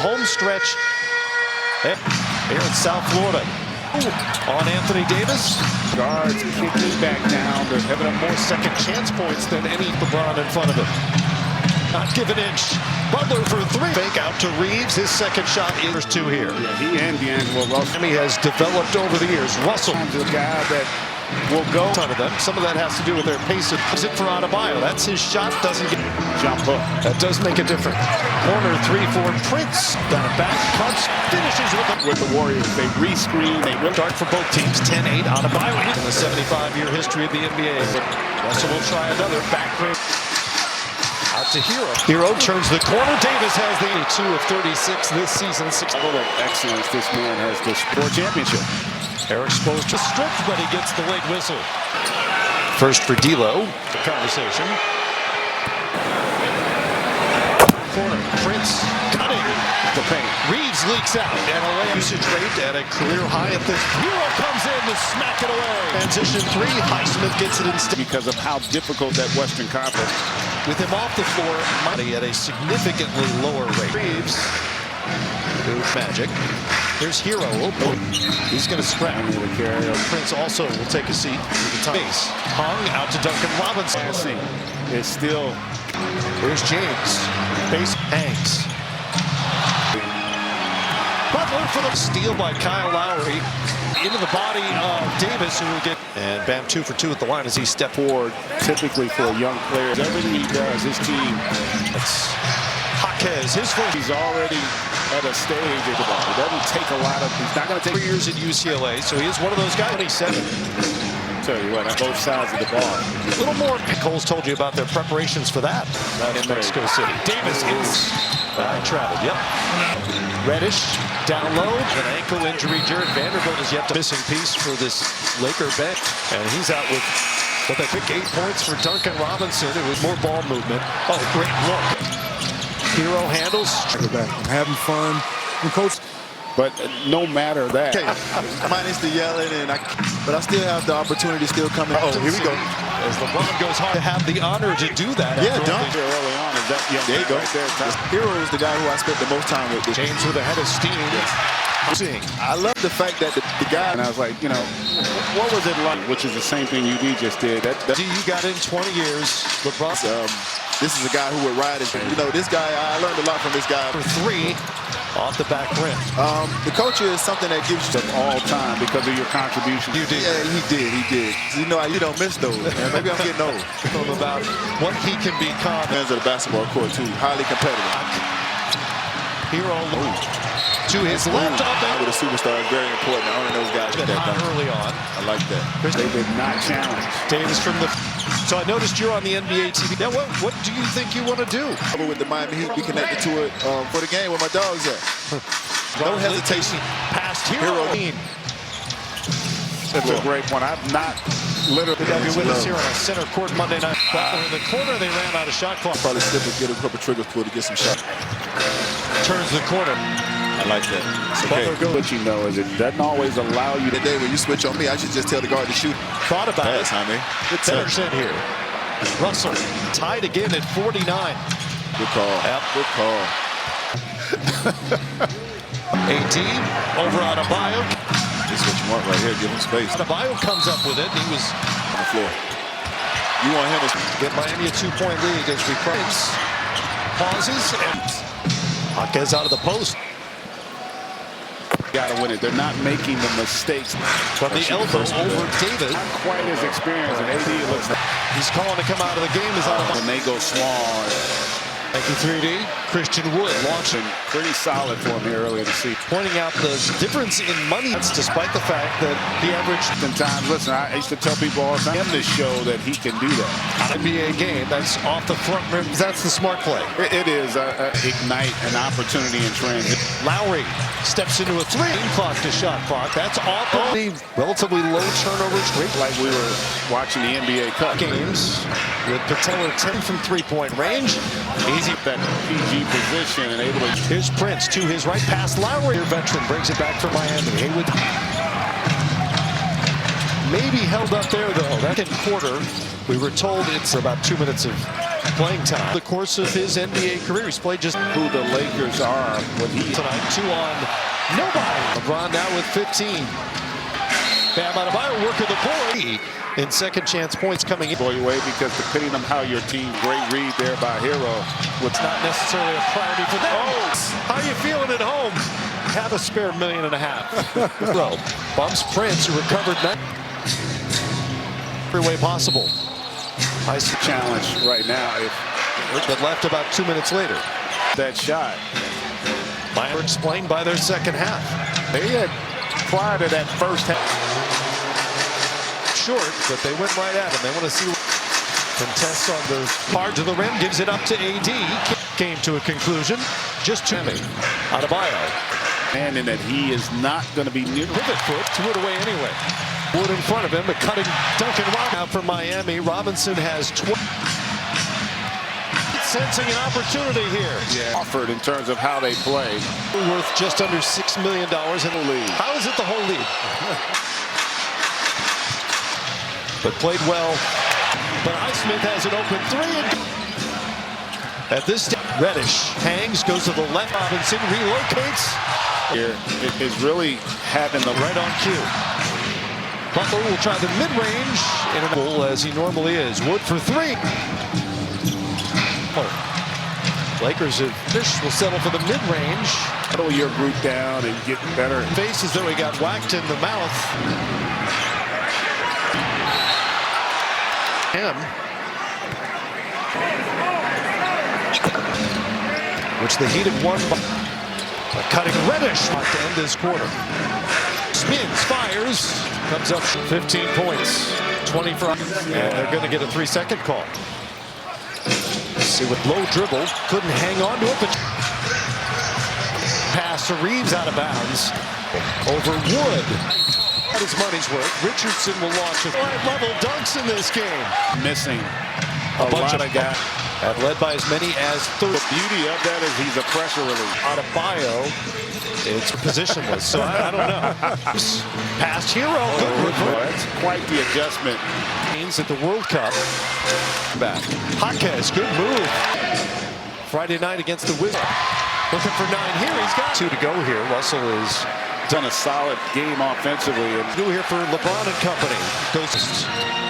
home stretch here in South Florida. On Anthony Davis. Guards kicking back down. They're Having up more second chance points than any LeBron in front of him. Not give an inch. Butler for three. Fake out to Reeves. His second shot is two here. Yeah, he and D'Angelo Russell. He has developed over the years. Russell, The guy that will go. a ton of them. Some of that has to do with their pace. Is it for Adebayo? That's his shot. Doesn't get Jump hook. that does make a difference. Corner 3 for Prince. Got a back punch. Finishes With the Warriors, they rescreen. They really start for both teams. 10-8 Adebayo in the 75-year history of the NBA. Russell will try another back rim. Out to Hero. Hero turns the corner. Davis has the 2 of 36 this season. level of excellence this man has this sport championship. Eric Spoelstra stripped, but he gets the late whistle. First for D'Lo. The conversation. Corner. Prince cutting the paint. Reeves leaks out. And a usage rate at a career high at this. Hero comes in to smack it away. Transition 3. Highsmith gets it instead. Because of how difficult that Western Conference. With him off the floor, Money at a significantly lower rate. Reeves. Magic. Here's Hero. Oh, he's going to scrap. Prince also will take a seat. Base. Hung out to Duncan Robinson. It's still. Here's James. Base hangs. Butler for the steal by Kyle Lowry. Into the body of Davis, who will get. And Bam 2 for 2 at the line as he stepped forward. Typically for a young player, everything he does, his team. It's Jaquez, his first. He's already at a stage of the ball. It doesn't take a lot of. He's not going to take 3 years at UCLA, so he is one of those guys. 27. Tell you what, on both sides of the ball. A little more. Cole's told you about their preparations for that in Mexico City. Davis is traveled. Yep. Reddish down low. An ankle injury. Jared Vanderbilt is yet to missing piece for this Laker bench, and he's out with. But they pick 8 points for Duncan Robinson. It was more ball movement. Oh, great look. Hero handles. I'm having fun. And coach. But no matter that. Okay, minus the yelling, but I still have the opportunity still coming. Oh, here we go. As LeBron goes hard to have the honor to do that. Yeah, dunk. Early on, is that young there you go. Right there. Hero is the guy who I spent the most time with. James with a head of steam. Yes. I love the fact that the guy. And I was like, you know, what was it like? Which is the same thing UD just did. You got in 20 years. LeBron. This is a guy who would ride his. You know, this guy. I learned a lot from this guy. For 3 off the back rim. The culture is something that gives you all time because of your contribution. You did. Yeah, he did. You know, you don't miss those. Man. Maybe I'm getting old. About what he can become. Fans of the basketball court too, highly competitive. Hero to his left up with a superstar is very important. I only those guys get that done early on. I like that. They did not challenge. Davis from the. So I noticed you're on the NBA TV. Now, what do you think you want to do? With the Miami Heat, be connected to it for the game where my dog's at. No hesitation. Past Hero. That's a great point. I've not literally. They'll be with us here on our center court Monday night. In the corner, they ran out of shot clock. Probably slip and get a couple triggers pulled to get some shots. Turns the corner. I like that. Butler goes. What you know is it doesn't always allow you to. Today, when you switch on me, I should just tell the guard to shoot. Thought about it. Honey. Pedersen here. Russell tied again at 49. Good call. Yep. Good call. AD over Adebayo. This is what you want right here. Give him space. Adebayo comes up with it. He was on the floor. You want him to get Miami a 2-point lead as we cross. Pauses and Jaquez out of the post. Got to win it. They're not making the mistakes. From the elbow over Davis. Not quite as experienced. And AD looks like he's calling to come out of the game. Is out when they go small. Thank you, 3D. Christian Wood launching pretty solid for him here early in the season. Pointing out the difference in money, despite the fact that he averaged. Sometimes, listen, I used to tell people all the time, him to show that he can do that. NBA game, that's off the front rim. That's the smart play. It is ignite an opportunity in transit. Lowry steps into a 3. Clock to shot clock. That's awful. Relatively low turnovers. Great. Like we were watching the NBA Cup games with Pateller 10 from 3-point range. Easy that PG position and able to. Here's Prince to his right past Lowry. Your veteran brings it back for Miami. Haywood maybe held up there though. That in quarter, we were told it's about 2 minutes of playing time. The course of his NBA career, he's played just Who the Lakers are when he tonight. 2 on nobody. LeBron now with 15. Bam Adebayo working the board. In second chance points coming in. boy away because depending on how your team, great read there by Hero. What's not necessarily a priority for them. Oh, how you feeling at home? Have a spare $1.5 million. Well, bumps Prince, who recovered that. Every way possible. Nice Challenge right now if but left about 2 minutes later. that shot. Minor explained by their second half. They had prior to that first half. Short, but they went right at him. They want to see contests on the hard to the rim, gives it up to AD. Came to a conclusion. Just Jimmy Adebayo. And in that he is not going to be near Pivot foot, threw it away anyway. Wood in front of him, but cutting Duncan Robinson out from Miami. Robinson has 12. Sensing an opportunity here. Yeah. Offered in terms of how they play. Worth just under $6 million in the league. How is it the whole league? But played well. But Highsmith has an open 3. At this stage, Reddish hangs, goes to the left. Robinson relocates. Here is really having the Right on cue. Butler will try the mid-range in a goal as he normally is. Wood for 3. Oh. Lakers will settle for the mid-range. settle your group down and get better. Faces though he got whacked in the mouth. Him. Which the Heat have won by a cutting Reddish to end this quarter. Spins, fires, comes up 15 points, 20 for, and they're going to get a 3-second call. See with low dribble, couldn't hang on to it, but pass to Reeves out of bounds. Over Wood. At his money's worth. Richardson will launch a level dunks in this game. Missing A a bunch lot of of guys. Have led by as many as 30. The beauty of that is he's a pressure reliever. Adebayo, it's positionless, so I don't know. Past Hero, good reverse. That's quite the adjustment. At the World Cup. Back. Jaquez, good move. Friday night against the Wizards. Looking for 9 here. He's got 2 to go here. Russell is Done a solid game offensively. And new here for LeBron and company. Goes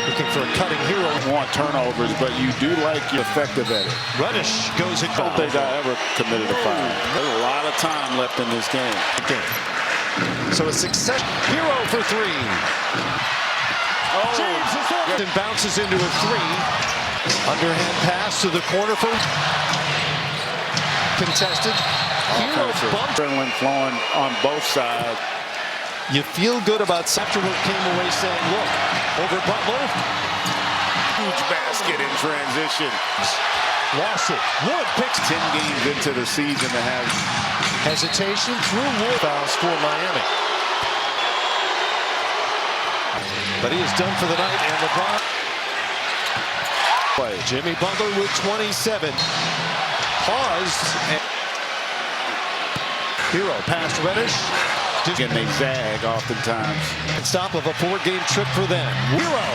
looking for a cutting Hero. want turnovers, but you do like you're effective at it. Reddish goes in. I don't think I ever committed a foul. There's a lot of time left in this game. So a success. Hero for 3. James is off and bounces into a 3. Underhand pass to the corner for contested. Hero bumped. Adrenaline flowing on both sides. You feel good about Septerwood came away saying, look, over Butler. Huge basket in transition. Lost it. Wood picks 10 games into the season to have hesitation through Wood. Fouls for Miami. But he is done for the night, and LeBron play. Jimmy Butler with 27. Paused. And Hero past Reddish. and they zag oftentimes. Stop of a 4-game trip for them. Hero.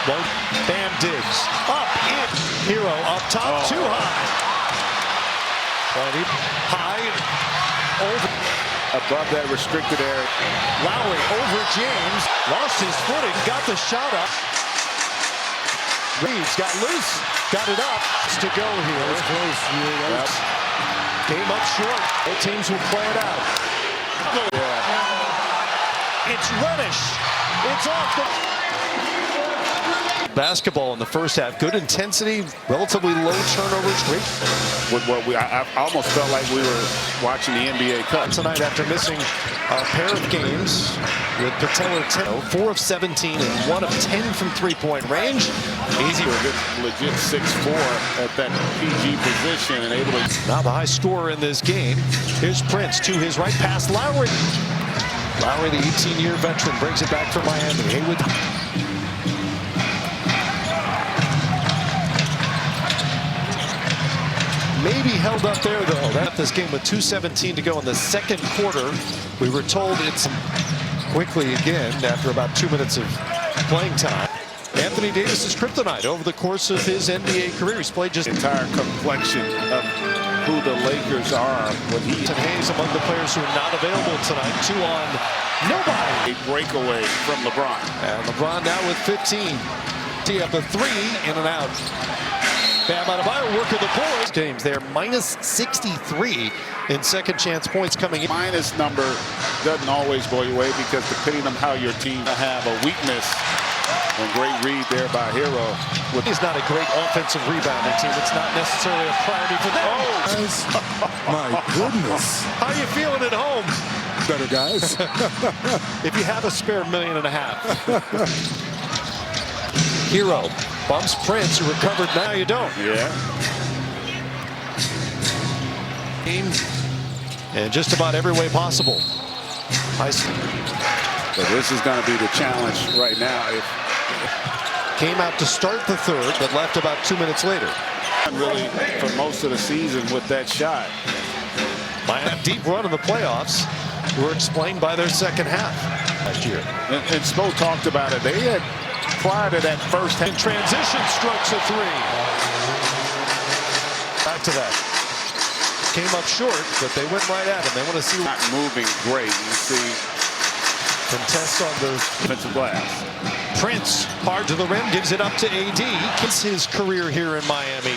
Well, Bam digs. Up in. Hero up top. Too high. High. Over. Above that restricted area. Lowry over James. Lost his footing. Got the shot up. Reeves got loose. Got it up. It's to go here. It's close. Yep. Game up short. Both teams will play it out. Yeah. It's Reddish. It's off the... Basketball in the first half. Good intensity. Relatively low turnovers. Great. I almost felt like we were watching the NBA cut. Tonight after missing a pair of games with Patellar 4 of 17 and 1 of 10 from three-point range. Easy with good, legit 6'4" at that PG position and able to. Now the high scorer in this game. Here's Prince to his right past Lowry. Lowry, the 18-year veteran, brings it back for Miami. Haywood. Maybe held up there, though. That this game with 2:17 to go in the second quarter. We were told it's quickly again after about 2 minutes of playing time. And Anthony Davis's kryptonite over the course of his NBA career. He's played just Entire complexion of who the Lakers are when he and Hayes among the players who are not available tonight. 2 on nobody. a breakaway from LeBron. And LeBron now with 15. Tee up a 3 in and out. Bam Adebayo working the boards. Games they're minus 63 in second chance points coming in. Minus number doesn't always go your way because depending on how your team have a weakness. And great read there by Hero. He's not a great offensive rebounding team. It's not necessarily a priority for them. My goodness. How you feeling at home? Better, guys. If you have a spare $1.5 million. Hero bumps Prince, who recovered. Now you don't. Yeah. And just about every way possible. But this is going to be the challenge right now. Came out to start the third, but left about 2 minutes later. Really, for most of the season with that shot. Miami deep run in the playoffs were explained by their second half last year. And Spo talked about it. They had, prior to that first half. In transition strokes a 3. Back to that. Came up short, but they went right at him. They want to see Not moving great. You see contests on the defensive glass. Prince, hard to the rim, gives it up to AD. His career here in Miami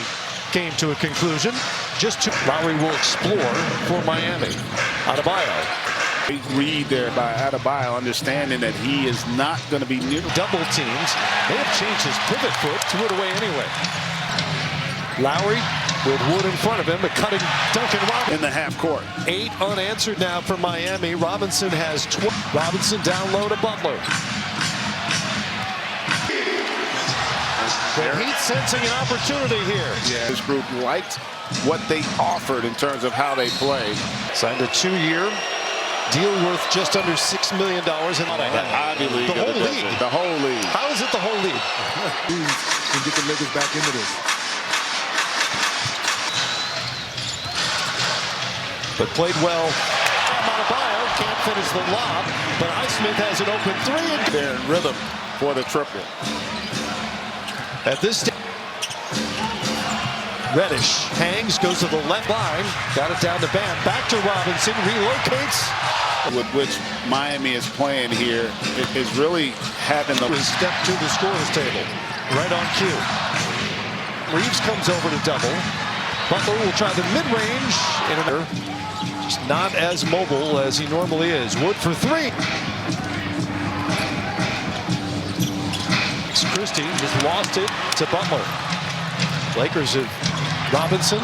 came to a conclusion. Lowry will explore for Miami. Adebayo. Great read there by Adebayo, understanding that he is not going to be near. Double teams. They have changed his pivot foot, threw it away anyway. Lowry with Wood in front of him, but cutting Duncan Robinson. In the half court. 8 unanswered now for Miami. Robinson has 12. Robinson down low to Butler. The Heat sensing an opportunity here. Yeah. This group liked what they offered in terms of how they play. Signed a 2-year deal worth just under $6 million. The Ivy League. The whole league. The whole league. How is it the whole league? And get the Lakers back into this. But played well. Adebayo can't finish the lob, but Highsmith has an open 3. They're in rhythm for the triple. At this stage, Reddish hangs, goes to the left line, got it down to Bam, back to Robinson, relocates. With which Miami is playing here, it is really having the Step to the scorer's table, right on cue. Reeves comes over to double. Butler will try the mid-range. Just not as mobile as he normally is. Wood for 3. Christie just lost it to Butler. Lakers have Robinson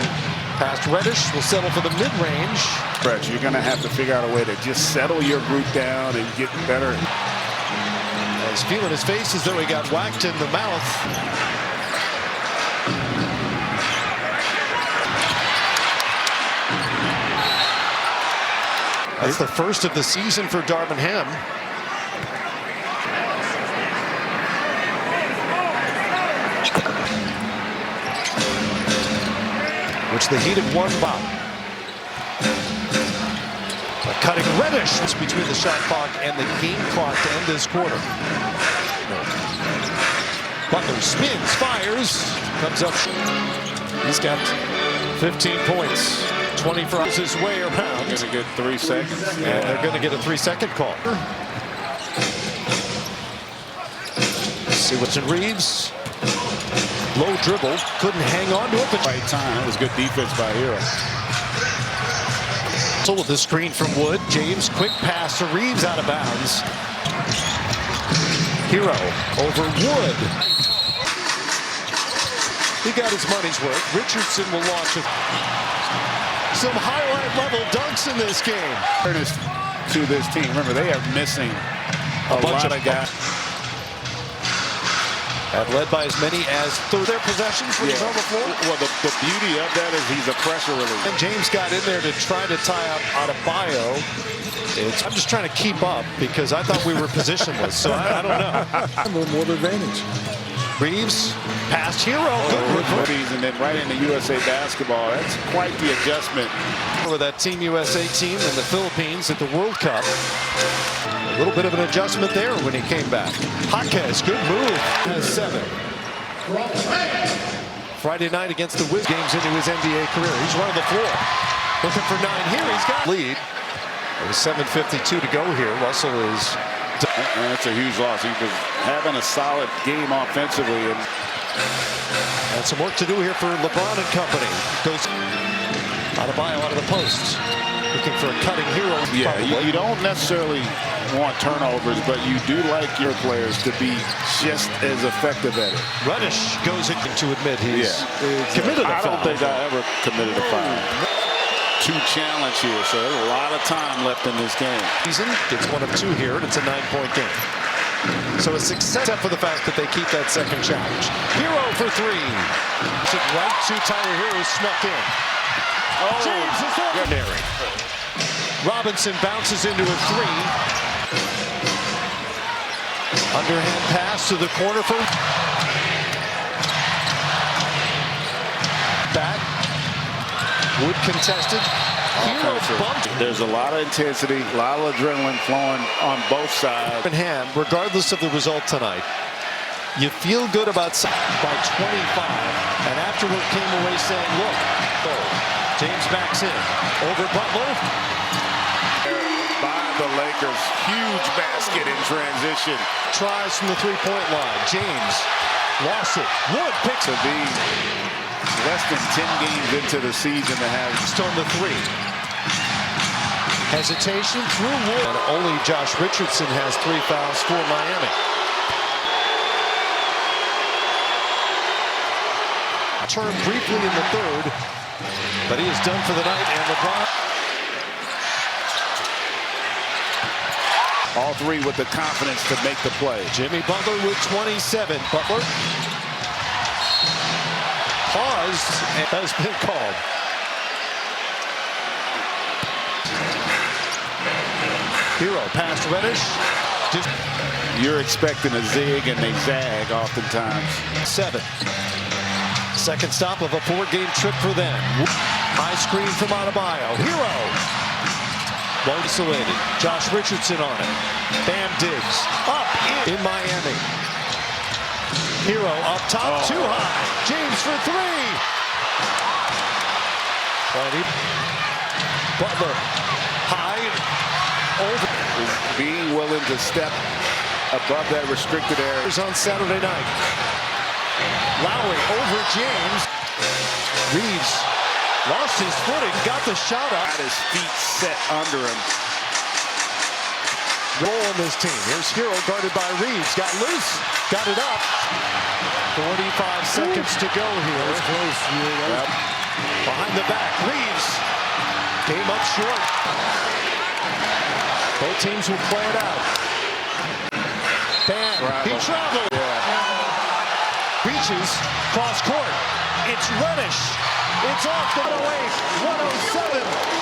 past Reddish, will settle for the mid-range. stretch. You're going to have to figure out a way to just settle your group down and get better. He's feeling his face as though he got whacked in the mouth. That's the first of the season for Darvin Ham. Which the Heat have won by. A cutting Reddish between the shot clock and the game clock to end this quarter. Butler spins, fires, comes up. He's got 15 points. 20 for his way around. Going to get 3 seconds. And they're going to get a 3-second call. See what's in Reeves. Low dribble, couldn't hang on to it, but Right time. That was good defense by Hero. so with the screen from Wood, James quick pass to Reeves out of bounds. Hero over Wood. He got his money's worth. Richardson will launch it. Some highlight level dunks in this game. Fairness to this team. Remember, they are missing a bunch lot of of guys. Have led by as many as their possessions when he's on the floor. Well, the beauty of that is he's a pressure reliever. And James got in there to try to tie up Adebayo. I'm just trying to keep up because I thought we were positionless, so I don't know. A little more advantage. Reeves, past Hero. Good Rookies, and then right into USA Basketball. That's quite the adjustment. with that Team USA team in the Philippines at the World Cup. A little bit of an adjustment there when he came back. Jaquez, good move. Has 7. Friday night against the Wiz games into his NBA career. He's running the floor. Looking for 9 here. He's got lead. It was 7:52 to go here. Russell is. And that's a huge loss. He was having a solid game offensively. And some work to do here for LeBron and company. Goes Adebayo out of the post. Looking for a cutting Hero. Yeah, you don't necessarily want turnovers, but you do like your players to be just as effective at it. Reddish goes in to admit he's committed a I foul. don't think I ever committed a foul. 2 challenge here, so there's a lot of time left in this game. Season gets 1 of 2 here, and it's a 9-point game. So a success except for the fact that they keep that second challenge. Hero for 3. It's right to Tyler Hero, snuck in. James is ordinary. Robinson bounces into a 3. Underhand pass to the corner for back. Wood contested. Hero bumped. There's a lot of intensity, a lot of adrenaline flowing on both sides. In hand, regardless of the result tonight, you feel good about by 25. And afterward came away saying, look, James backs in. Over Butler. By the Lakers, huge basket in transition. Tries from the 3-point line. James lost it. Wood picks To be less than 10 games into the season to have on the 3. Hesitation through Wood. And only Josh Richardson has 3 fouls for Miami. Turn briefly in the 3rd, but he is done for the night. And LeBron. all 3 with the confidence to make the play. Jimmy Butler with 27. Butler paused and has been called. Hero past Reddish. You're expecting a zig and they zag oftentimes. 7. Second stop of a 4-game trip for them. High screen from Adebayo. Hero. Well isolated. Josh Richardson on it. Bam Diggs. Up in Miami. Hero up top. Too high. James for 3. Butler. High. Over. Being willing to step above that restricted area. On Saturday night. Lowry over James. Reeves lost his footing, got the shot up. Got his feet set under him. Roll on this team. Here's Hero guarded by Reeves. Got loose, got it up. 45 seconds to go here. That's close. Yep. Behind the back, Reeves. Game up short. Both teams will play it out. Bam. He traveled. Reaches cross court. It's Reddish. It's off the 108. 107.